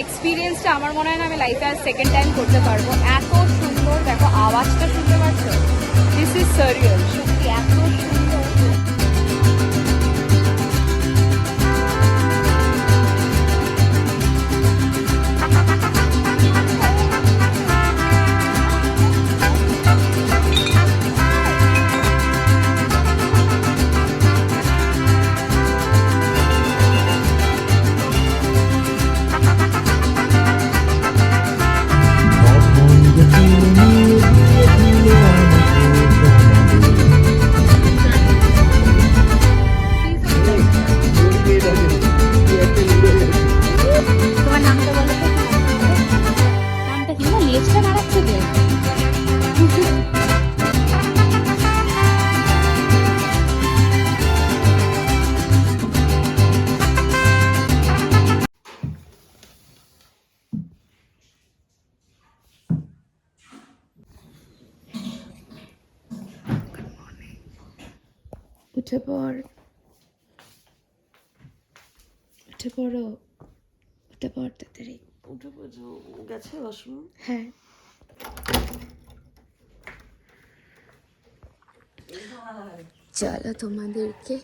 এক্সপিরিয়েন্সটা আমার মনে হয় না আমি লাইফে আর সেকেন্ড টাইম করতে পারবো। এত সুন্দর, দেখো আওয়াজটা শুনতে পাচ্ছ, দিস ইজ সারিয়াল, সত্যি এত সুন্দর। তোমার নামটা বলো তো, নামটা কি? না লেজটা নাড়াচ্ছে যে। উঠে পড়, উঠে পড়ো, উঠে পড় তাড়াতাড়ি। উঠে পড়ছো, গেছে ওয়াশরুম? হ্যাঁ, চলো তোমাদেরকে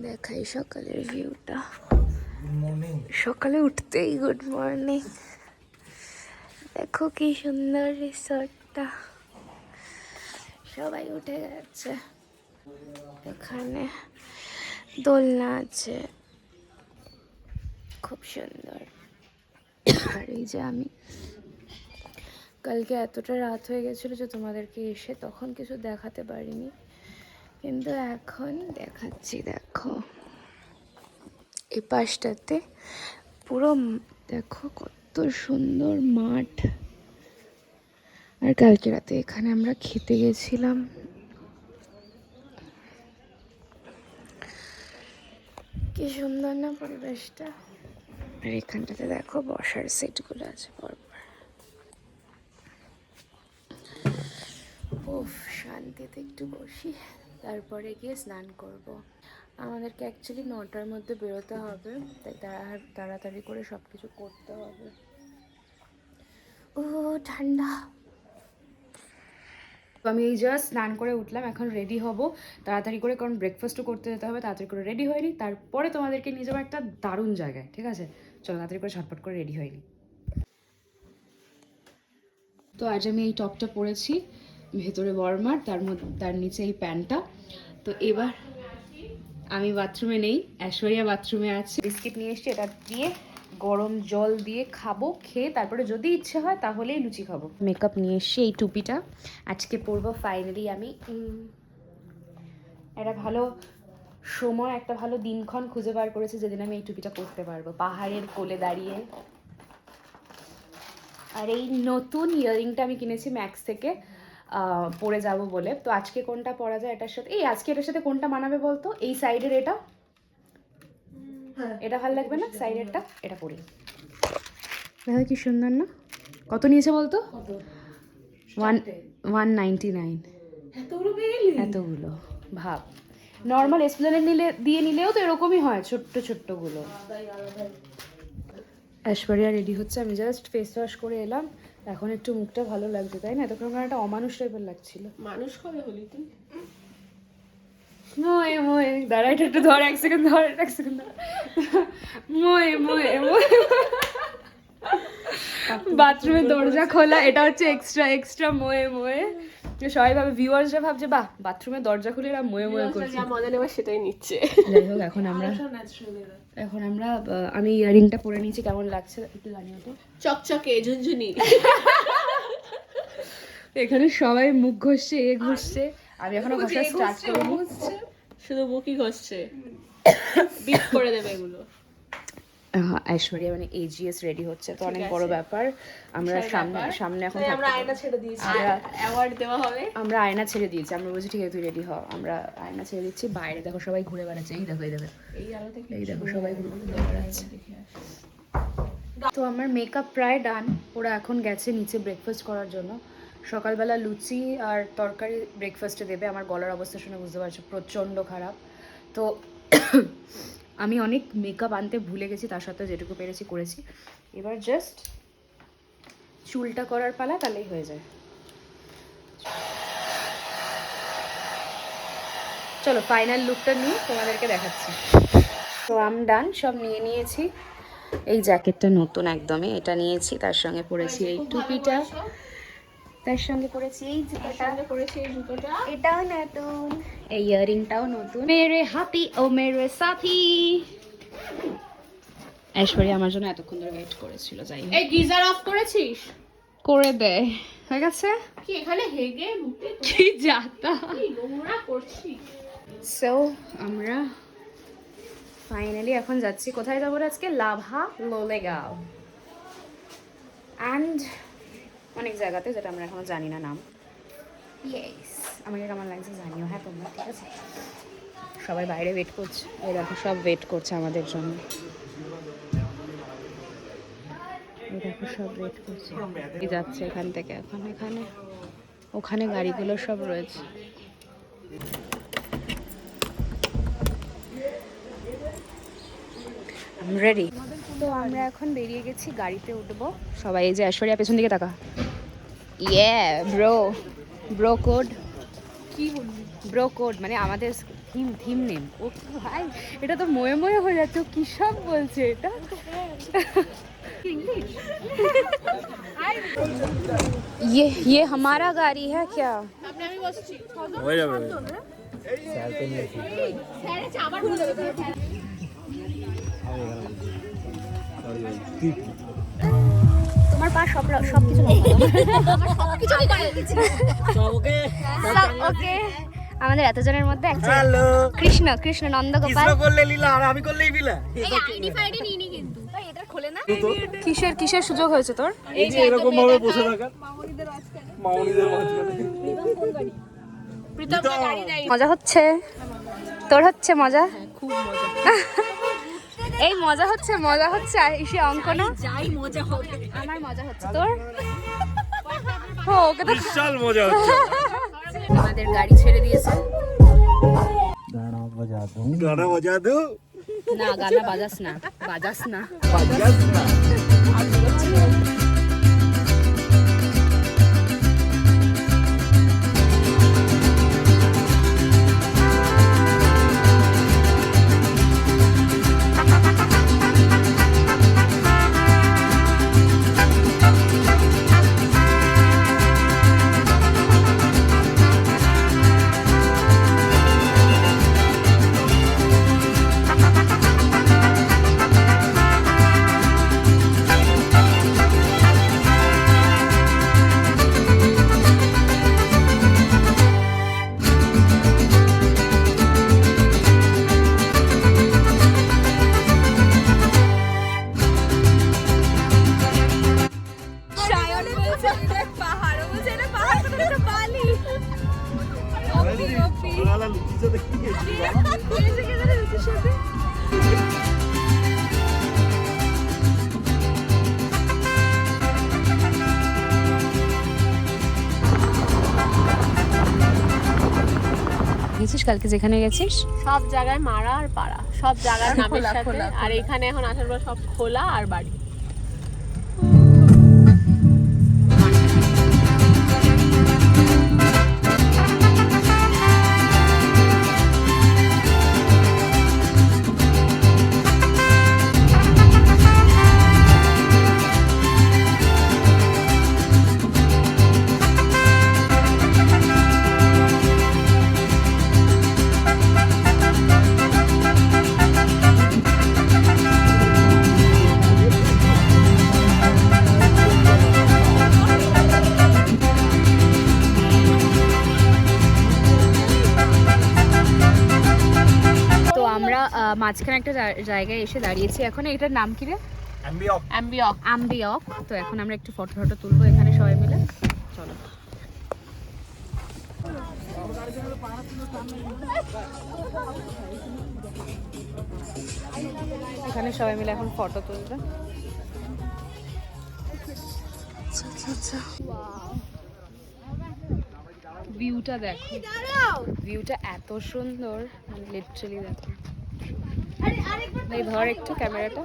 দেখাই সকালের ভিউটা। সকালে উঠতেই গুড মর্নিং। দেখো কি সুন্দর রিসর্টটা, সবাই উঠে গেছে। এখানে দোলনা আছে, খুব সুন্দর। আর এই যে আমি কালকে এতটা রাত হয়ে গেছিলো যে তোমাদেরকে এসে তখন কিছু দেখাতে পারিনি, কিন্তু এখন দেখাচ্ছি। দেখো এই পাশটাতে পুরো দেখো কত সুন্দর মাঠ। আর কালকে রাতে এখানে আমরা খেতে গেছিলাম। কি সুন্দর না পরিবেশটা। আর এখানটাতে দেখো বসার সেটগুলো আছে পরপর। উফ, শান্তিতে একটু বসি, তারপরে গিয়ে স্নান করব। আমাদেরকে অ্যাকচুয়ালি 9টার মধ্যে বেরোতে হবে, তাই তাড়াতাড়ি করে সব কিছু করতে হবে। ও ঠান্ডা। আমি এই জাস্ট স্নান করে উঠলাম, এখন রেডি হব তাড়াতাড়ি করে, কারণ ব্রেকফাস্টও করতে যেতে হবে। তাড়াতাড়ি করে রেডি হয়নি, তারপরে তোমাদেরকে নিয়ে যাবো একটা দারুণ জায়গায়, ঠিক আছে? চলো তাড়াতাড়ি করে ঝটপট করে রেডি হয়নি। তো আজ আমি এই টপটা পরেছি, ভেতরে বর্মার, তার নিচে এই প্যান্টটা। তো এবার আমি বাথরুমে নেই, ঐশ্বরিয়া বাথরুমে আছে। বিস্কিট নিয়ে এসছি, এটা দিয়ে গরম জল দিয়ে খাবো, খেয়ে তারপরে যদি ইচ্ছে হয় তাহলেই লুচি খাবো। মেকআপ নিয়ে এসছি, এই টুপিটা আজকে পরবো ফাইনালি। আমি একটা ভালো সময়, একটা ভালো দিনক্ষণ খুঁজে বার করেছি যেদিন আমি এই টুপিটা পরতে পারবো, পাহাড়ের কোলে দাঁড়িয়ে। আর এই নতুন ইয়াররিংটা আমি কিনেছি ম্যাক্স থেকে, পরে যাব বলে। তো আজকে কোনটা পরা যায় এটার সাথে, আজকে এটার সাথে কোনটা মানাবে বলতো? এই সাইডের এটা, এটা ভালো লাগবে না? সাইডেরটা এটা পরি। দেখো কি সুন্দর না? কত নিয়েছে বলতো? 199। এতগুলো ভাব, নর্মাল এসপ্লেনেড নিলেও তো এরকমই হয়, ছোট্ট ছোট্টগুলো। ঐশ্বরিয়া রেডি হচ্ছে, আমি জাস্ট ফেস ওয়াশ করে এলাম, এখন একটু মুখটা ভালো লাগছে, তাই না? এতক্ষণ একটা অমানুষ টাইপের লাগছিল। মানুষ কবে হলি তুই? মোয়ে মোয়ে, দাঁড়া এটা একটু ধর, এক সেকেন্ড ধর, এক সেকেন্ড ধর। মোয়ে মোয়ে মোয়ে। বাথরুমের দরজা খোলা, এটা হচ্ছে এক্সট্রা মোয়ে মোয়ে। সবাই ভাবে, ভিউয়ার্সরা ভাবছে বাহ, বাথরুমের দরজা খুলে এরা মোয়ে মোয়ে করছে। যা মজা নেবার সেটাই নিচ্ছে। যাই হোক, এখন আমরা আমি ইয়ারিংটা পরে নিয়েছি, কেমন লাগছে একটু জানিও তো। চকচকে ঝুনঝুনি। এখানে সবাই মুখ ঘষছে, ঘষছে, আমি এখনো ঘষা স্টার্ট করিনি। শুধু মুখই ঘষছে, বিট করে দেবে এগুলো। ঐশ্বরিয়া মানে এজিএস রেডি হচ্ছে, তো অনেক বড় ব্যাপার। আমরা সামনে এখন আমরা আয়না ছেড়ে দিয়েছি, অ্যাওয়ার্ড দেওয়া হবে। আমরা আয়না ছেড়ে দিয়েছি, আমরা বলছি ঠিক আছে তুই রেডি হ, আমরা আয়না ছেড়ে দিচ্ছি। বাইরে দেখো সবাই ঘুরে বেড়াচ্ছে, এই দেখো এই দেখো সবাই ঘুরে বেড়াচ্ছে। তো আমার মেকআপ প্রায় ডান, ওরা এখন গেছে নিচে ব্রেকফাস্ট করার জন্য। সকালবেলা লুচি আর তরকারি ব্রেকফাস্টে দেবে। আমার গলার অবস্থা শুনে বুঝতে পারছো প্রচণ্ড খারাপ। তো আমি অনেক মেকআপ আনতে ভুলে গেছি, তার সত্ত্বেও যেটুকু পেরেছি করেছি। এবার জাস্ট চুলটা করার পালা, তাহলেই হয়ে যায়। চলো ফাইনাল লুকটা নিয়ে তোমাদেরকে দেখাচ্ছি। তো আমি ডান, সব নিয়ে নিয়েছি। এই জ্যাকেটটা নতুন একদমই, এটা নিয়েছি। তার সঙ্গে পরেছি এই টুপিটা, তার সঙ্গে পরেছি এই জুতোটা, এটাও নতুন। এই ইয়াররিংটাও নতুন। মেরে হাতি ও মেরে সাথী। ঐশ্বরিয়া আমার জন্য এতক্ষণ ধরে ওয়েট করেছিল। যাই এই গিজার অফ করেছিস? করে দে, হয়ে গেছে। কি এখানে হেগে মুতে কি যাতা কি নোংরা করছিস? সো আমরা ফাইনালি এখন যাচ্ছি। কোথায় যাবো আজকে? লাভা লোলেগাঁও অ্যান্ড অনেক জায়গাতে, যেটা আমরা এখনো জানি না নাম। ইয়েস, আমাকে কেমন লাগছে জানিও হ্যাঁ তোমরা, ঠিক আছে? সবাই বাইরে ওয়েট করছে, এই দেখো সব ওয়েট করছে আমাদের জন্য। এই দেখো সব ওয়েট করছে, এই যাচ্ছে এখান থেকে এখন। এখানে ওখানে গাড়িগুলো সব রয়েছে। রেডি। তো আমরা এখন বেরিয়ে গেছি, গাড়িতে উঠবো সবাই। এই যে ঐশ্বরিয়া পেছন দিকে তাকা। ইয়ে ব্রো, ব্রো কোড। কি বলবি? ব্রো কোড মানে আমাদের থিম নেম। ও ভাই, এটা তো ময়ে ময়ে হয়ে যাচ্ছে। ও কি সব বলছে এটা। ये हमारा गाड़ी है क्या? সামনে আমি বসছি। হয়ে যাবে। স্যারে আবার ভুলে গেছি। তোমার পা সব কিছু আমার সবকিছুই করে দিয়েছি। ওকে। আমাদের এতজনের মধ্যে কৃষ্ণ কৃষ্ণ নন্দগোপাল করলে লীলা আর আমি করলেই বিলা। এই আইডি ফাইডি নিয়ে নি কিন্তু। ভাই এটা খোলে না। কিসের কিসের সুযোগ হয়েছে তোর? এই যে এরকম ভাবে বসে থাকা মামুনিদের মাঝখানে। প্রীতম গাড়ি নাই। মজা হচ্ছে? তোর হচ্ছে মজা? খুব মজা। এই মজা হচ্ছে, মজা হচ্ছে। এসে অঙ্ক না, যাই মজা হবে। আমার মজা হচ্ছে। তোর? ও, ওকে তো বিশাল মজা হচ্ছে। আমাদের গাড়ি ছেড়ে দিয়েছে। গানা বাজা দো। না গানা বাজাস না, বাজাস না। বাজাস না। গেছিস কালকে যেখানে গেছিস? সব জায়গায় মারা আর পাড়া, সব জায়গার নামের সাথে। আর এখানে এখন আসার পর সব খোলা আর বাড়ি। মাঝখানে একটা জায়গায় এসে দাঁড়িয়েছি এখন। এটার নাম কি রে? অ্যাম্বিয়ক। তো এখন আমরা একটু ফটো তুলবো এখানে সবাই মিলে। চলো। এখানে সবাই মিলে এখন ফটো তুলবে। ভিউটা দেখো, ভিউটা এত সুন্দর, মানে লিটারালি দেখো। এই ধর একটু ক্যামেরাটা।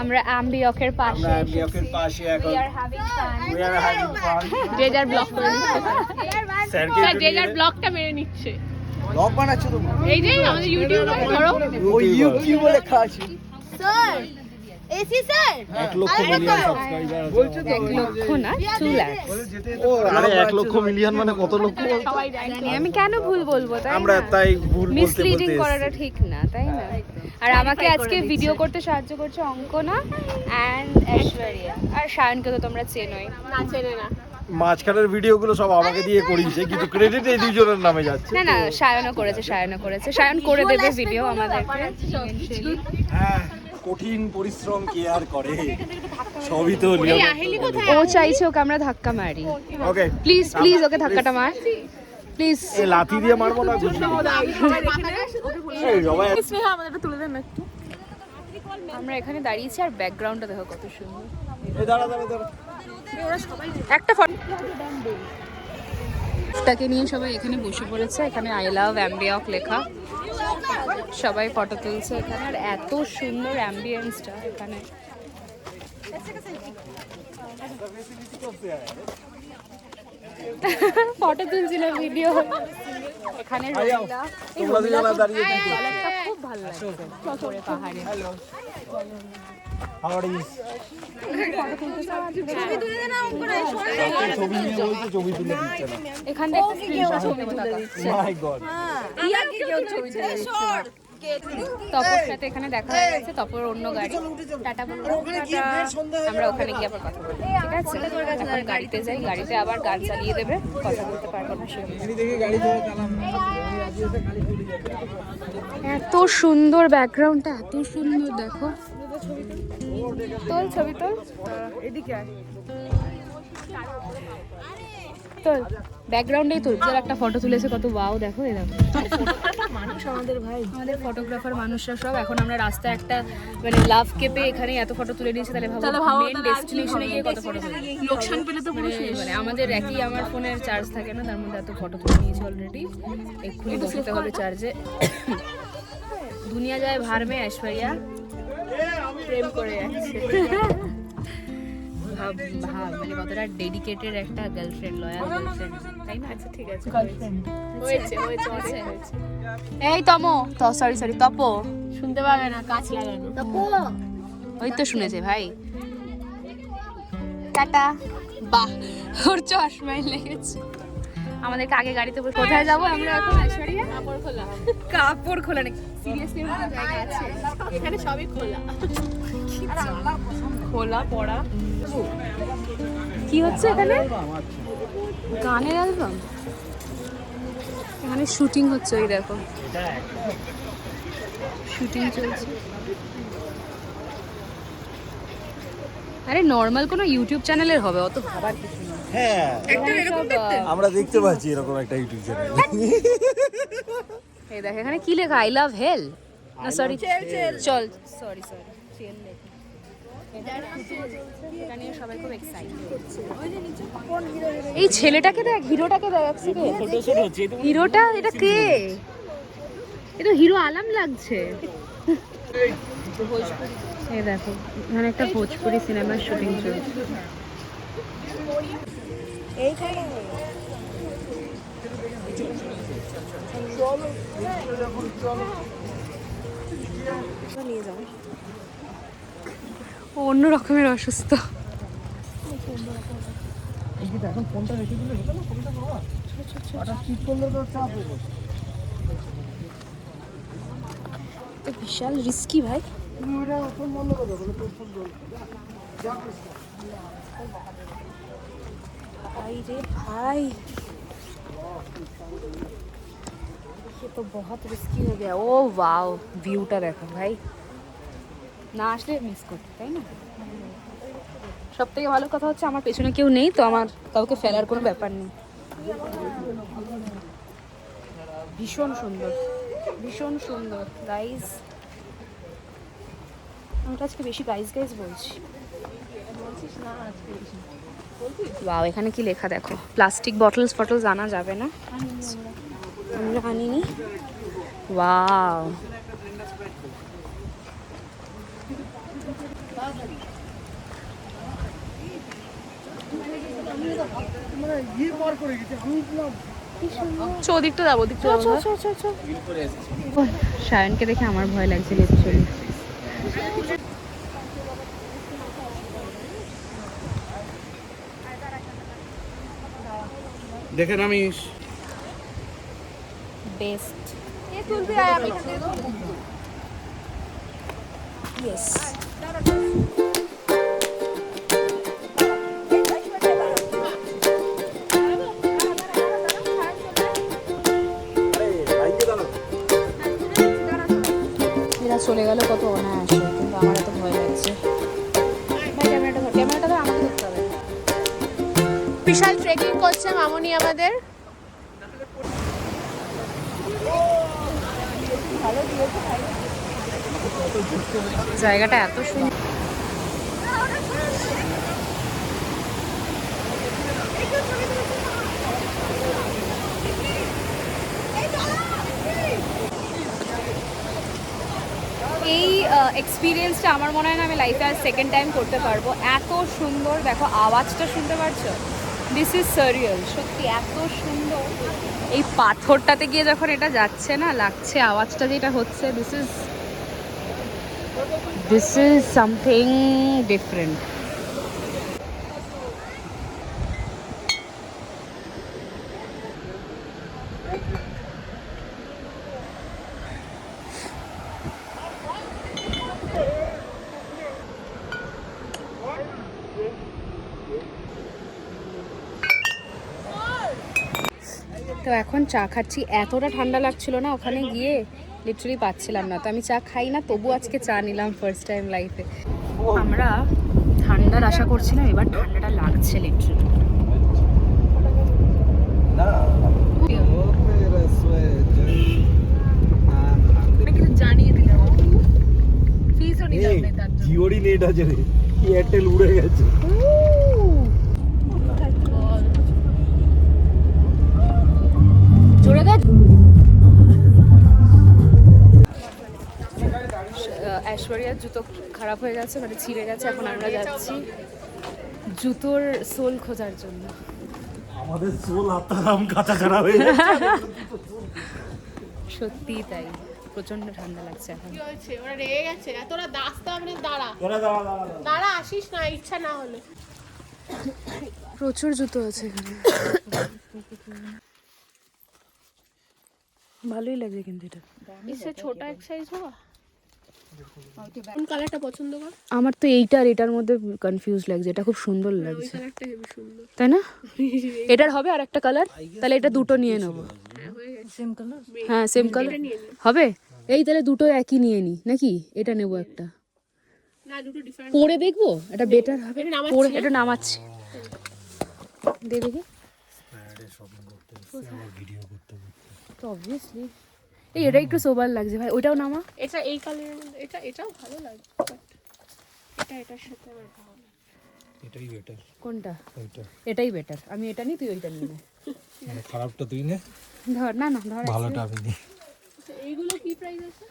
আমরা অ্যাম্বিয়কের পাশে We are having fun. যে যার ব্লগ করে নিচ্ছে স্যার, যে যার ব্লগটা মেরে নিচ্ছে। ব্লগ বানাচ্ছো তো? এই যে আমাদের ইউটিউবার ধরো, ওই ইউটিউবে লেখা আছে স্যার এসি স্যার 1 লক্ষ মিলিয়ন সাবস্ক্রাইবার আছে। বলছো তো 1 লক্ষ না 2 লাখ। আরে 1 লক্ষ মিলিয়ন মানে কত লক্ষ? সবাই জানে। জানি আমি কেন ভুল বলবো, তাই আমরা না? তাই ভুল বলতে মিসলিডিং বলতে করাটা ঠিক না, তাই না? আর আমাকে আজকে ভিডিও করতে সাহায্য করছে অঙ্কনা এন্ড ঐশ্বরিয়া। আর সায়নকে তো তোমরা চেনোই। না চেনে না। মাঝখানের ভিডিওগুলো সব আমাকে দিয়ে করিয়েছে, কিন্তু ক্রেডিট এই দুজনের নামে যাচ্ছে। না না, সায়নও করেছে। সায়ন করে দেবে ভিডিও আমাদেরকে। হ্যাঁ, কঠিন পরিশ্রম কে আর করে, সবই তো এই আহেলি কোথায়? ও চাইছে ওকে আমরা ধাক্কা মারি। ওকে প্লিজ ওকে ধাক্কাটা মার প্লিজ। এই লাথি দিয়ে মারবো না গুছি। এই সবাই স্নেহা আমাদেরটা তুলে দেন না একটু। আমরা এখানে দাঁড়িয়েছি আর ব্যাকগ্রাউন্ডটা দেখো কত সুন্দর। এই দাঁড়া। একটা ফটোটাকে নিয়ে সবাই এখানে বসে পড়েছে। এখানে আই লাভ অ্যাম্বিয়ক লেখা, সবাই ফটো তুলছে এখানে। আর এত সুন্দর অ্যাম্বিয়েন্সটা এখানে। ফটো তুলছিল, ভিডিও এখানে। তোমরা দুজনে দাঁড়িয়ে কি করছো? খুব ভালো লাগছে উপরে পাহাড়ে। How are you? ছবি নিয়ে বলছে, ছবি তুলে দিচ্ছে না। এখান থেকে একটা স্ক্রিনশট ছবি তোলা। মাই গড। তপর সাথে এখানে দেখা হয়ে গেছে। তপর অন্য গাড়ি, টাটা বলবো। আমরা ওখানে গিয়ে আবার কথা বলবো, ঠিক আছে? এখন গাড়িতে যাই, গাড়িতে আবার গান চালিয়ে দেবে, কথা বলতে পারবো না সেরকম। এত সুন্দর ব্যাকগ্রাউন্ডটা, এত সুন্দর দেখো। তোল ছবি তোল, এদিকে আয়। তোল ব্যাকগ্রাউন্ডেই তোল। যার একটা ফটো তুলেছে কত ওয়াও, দেখো এই দেখো। আমাদের ফটোগ্রাফার মানুষরা সব। এখন আমরা রাস্তায় একটা মানে লাভ কেপে এখানে এত ফটো তুলে নিয়েছি, তাহলে ভাবো মেন ডেস্টিনেশনে গিয়ে কত ফটো তুলে। লোকসান পেলে তো পুরো শেষ। মানে আমাদের একই, আমার ফোনের চার্জ থাকে না, তার মধ্যে এত ফটো তুলে নিয়েছি অলরেডি। এক্ষুনি বসাতে হবে চার্জে। দুনিয়া যায় ভার মে ঐশ্বরিয়া প্রেম করে যাচ্ছে। ভাব মানে কতটা ডেডিকেটেড একটা গার্লফ্রেন্ড, লয়াল গার্লফ্রেন্ড, তাই না? আচ্ছা ঠিক আছে, হয়েছে এই সরি তপ শুনতে পাবে না, কাজ লাগানো। ওই তো শুনেছে ভাই। টাটা। বাহ, ওর চশমায় লেগেছে। আমাদেরকে আগে গাড়িতে বসে কোথায় যাবো আমরা এখন ঐশ্বরিয়া? কাপড় খোলা নাকি? সিরিয়াসলি কোনো জায়গা আছে এখানে সবই খোলা। খোলা পড়া কি হচ্ছে এখানে? গানের অ্যালবাম। এখানে শুটিং হচ্ছে, ওই দেখো শুটিং চলছে। আরে নর্মাল কোনো ইউটিউব চ্যানেলের হবে, অত ভাবার কিছু না। হ্যাঁ, এখানে সব, আমরা দেখতে পাচ্ছি এরকম একটা ইউটিউব চ্যানেল। এই দেখ এখানে কি লেখা, আই লাভ হেল না সরি চল সরি চেল লেখা। এটা নিয়ে সবাই খুব এক্সাইটেড। এই ছেলেটাকে দেখ, হিরোটাকে দেখ। হিরোটা এটা কে? এটা হিরো আলম লাগছে। এই দেখো এখানে একটা ভোজপুরি সিনেমার শুটিং চলছে। ও অন্য রকমের অসুস্থ। এখন ফোনটা রেখে দিলে হতো না, ফোনটা বাবা হঠাৎ ঠিক করলে তো চাপ হয়ে তো বিশাল রিস্কি ভাই। ফোন বন্ধ করে দাও, তোর ফোন বন্ধ। भाई रे भाई, ये तो बहुत रिस्की हो गया। ओ वाओ, ভিউটা দেখো ভাই, না আসলে মিস করতে, তাই না? সব থেকে ভালো কথা হচ্ছে আমার পেছনে কেউ নেই, তো আমার কাউকে ফেলার কোনো ব্যাপার নেই। ভীষণ সুন্দর, ভীষণ সুন্দর গাইজ। আমি তো আজকে বেশি গাইজ বলছি। ওয়াও, এখানে কি লেখা দেখো। প্লাস্টিক বটলস আনা যাবে না, আমরা আনিনি। ওয়াও, ওদিকটা যাবো, ওদিকটা যাবো। সায়নকে দেখে আমার ভয় লাগছে লিটারালি। দেখে নামিস। বেস্ট। ইয়েস। এরা চলে গেল কত অনায়াসে, কিন্তু আমার এত ভয় লাগছে। ভাই ক্যামেরাটা ধর, ক্যামেরাটা ধর, আমাকে ধরতে হবে। বিশাল ট্রেকিং করছে মামনি আমাদের। জায়গাটা এত সুন্দর। এই এক্সপিরিয়েন্সটা আমার মনে হয় না আমি লাইফে আর সেকেন্ড টাইম করতে পারবো। এত সুন্দর, দেখো আওয়াজটা শুনতে পারছো? দিস ইজ সারিয়াল, সত্যি এত সুন্দর। এই পাথরটাতে গিয়ে যখন এটা যাচ্ছে না, লাগছে আওয়াজটা যেটা হচ্ছে, দিস ইজ সামথিং ডিফারেন্ট। তো এখন চা খাচ্ছি। এতটা ঠান্ডা লাগছিল না ওখানে গিয়ে, লিটারালি পাচ্ছিলাম না। তো আমি চা খাই না, তবু আজকে চা নিলাম ফার্স্ট টাইম লাইফে। আমরা ঠান্ডার আশা করছিলাম, এবার ঠান্ডাটা লাগছে লিটারালি। জানিয়ে দিলাম, ফিসও নিলাম না তার জন্য। জিওরই নেট আছে রে, এয়ারটেল উড়ে গেছে। জোরে দেখ। ঐশ্বরিয়ার জুতো খারাপ হয়ে গেছে, মানে ছিঁড়ে গেছে। এখন আমরা যাচ্ছি জুতোর সোল খোঁজার জন্য। আমাদের সোল আত্মারাম কাঁচা ছাড়া হয়ে গেছে। সত্যি তাই, প্রচন্ড ঠান্ডা লাগছে এখন। কি হয়েছে? ওরা রেগে গেছে। তোরা দাস্তা মানে দাঁড়া, তোরা দাঁড়া। দাঁড়া, আসিস না ইচ্ছা না হলে। প্রচুর জুতো আছে এখানে। ভালোই লাগছে কিন্তু এটা। इससे छोटा एक साइज होगा। কোন কালারটা পছন্দ কর? আমার তো এইটা আর এটার মধ্যে কনফিউজ লাগছে। এটা খুব সুন্দর ওই লাগছে, কালারটা হেবি সুন্দর। তাই না? এটার হবে আর একটা কালার, তাহলে এটা দুটো নিয়ে নেবো। হ্যাঁ সেম কালার হবে। এই তাহলে দুটো একই নিয়ে নি নাকি? এটা নেবো একটা, না দুটো ডিফারেন্ট। পরে দেখবো এটা বেটার হবে। এটা নামাচ্ছি, পরে এটা নামাচ্ছি, দেখবে কি তো অবভিয়াসলি। এই এটা একটু সোবার লাগছে ভাই, ওইটাও নামা। এটা এই কালারের মধ্যে, এটাও ভালো লাগে, বাট এটার সাথে আমার ভালো লাগে। এটাই বেটার। কোনটা? এইটা এটাই বেটার। আমি এটা নিই, তুই ওইটা নিয়ে নে। মানে খারাপটা তুই নে, ধর না না ধর, ভালোটা আমি নিই। আচ্ছা, এইগুলো কি প্রাইস আছে?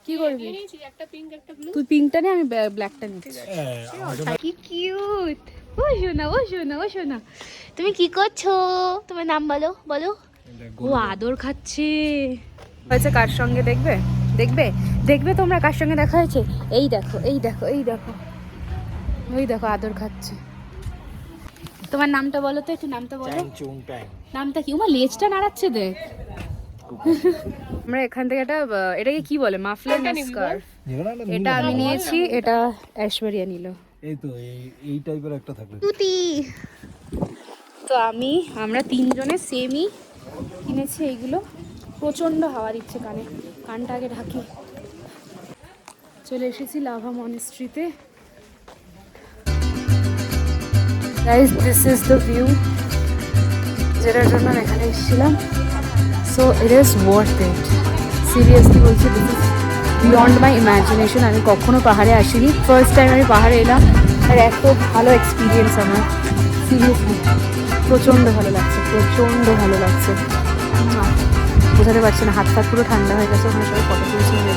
কি করবি? নিয়েছি একটা পিঙ্ক একটা ব্লু। তুই পিঙ্কটা নে, আমি ব্ল্যাকটা নিচ্ছি। কি কিউট! ও শোনা, ও শোনা, ও শোনা, তুমি কি করছো? তোমার নাম বলো, বলো। ও আদর খাচ্ছে। হয়েছে কার সঙ্গে দেখবে? দেখবে দেখবে তোমরা কার সঙ্গে দেখা হয়েছে? এই দেখো, এই দেখো, এই দেখো, ওই দেখো আদর খাচ্ছে। তোমার নামটা বলো তো, একটু নামটা বলো। নামটা কি? ওমা লেজটা নাড়াচ্ছে দেখ। আমরা এখান থেকে এটাকে কি বলে, মাফলার না স্কার্ফ? এটা আমি নিয়েছি, এটা ঐশ্বরিয়া নিল। এই তো এই টাইপের একটা থাকবে। তুতি তো আমরা তিনজনে সেমই কিনেছি এইগুলো। প্রচন্ড হাওয়া দিচ্ছে কানে, কানটা আগে ঢাকি। চলে এসেছি লাভা মনেস্ট্রিতে। Guys this is the view যেটার জন্য আমি এখানে এসেছিলাম। So it is worth it, seriously বলছি। This is beyond my imagination. আমি কখনো পাহাড়ে আসিনি, ফার্স্ট টাইম আমি পাহাড়ে এলাম, আর এত ভালো এক্সপিরিয়েন্স আমার। সিরিয়াসলি প্রচণ্ড ভালো লাগছে, প্রচণ্ড ভালো লাগছে। বোঝাতে পারছি না, হাত ফাত পুরো ঠান্ডা হয়ে গেছে, ওখানে সবাই ফটো তুলছে।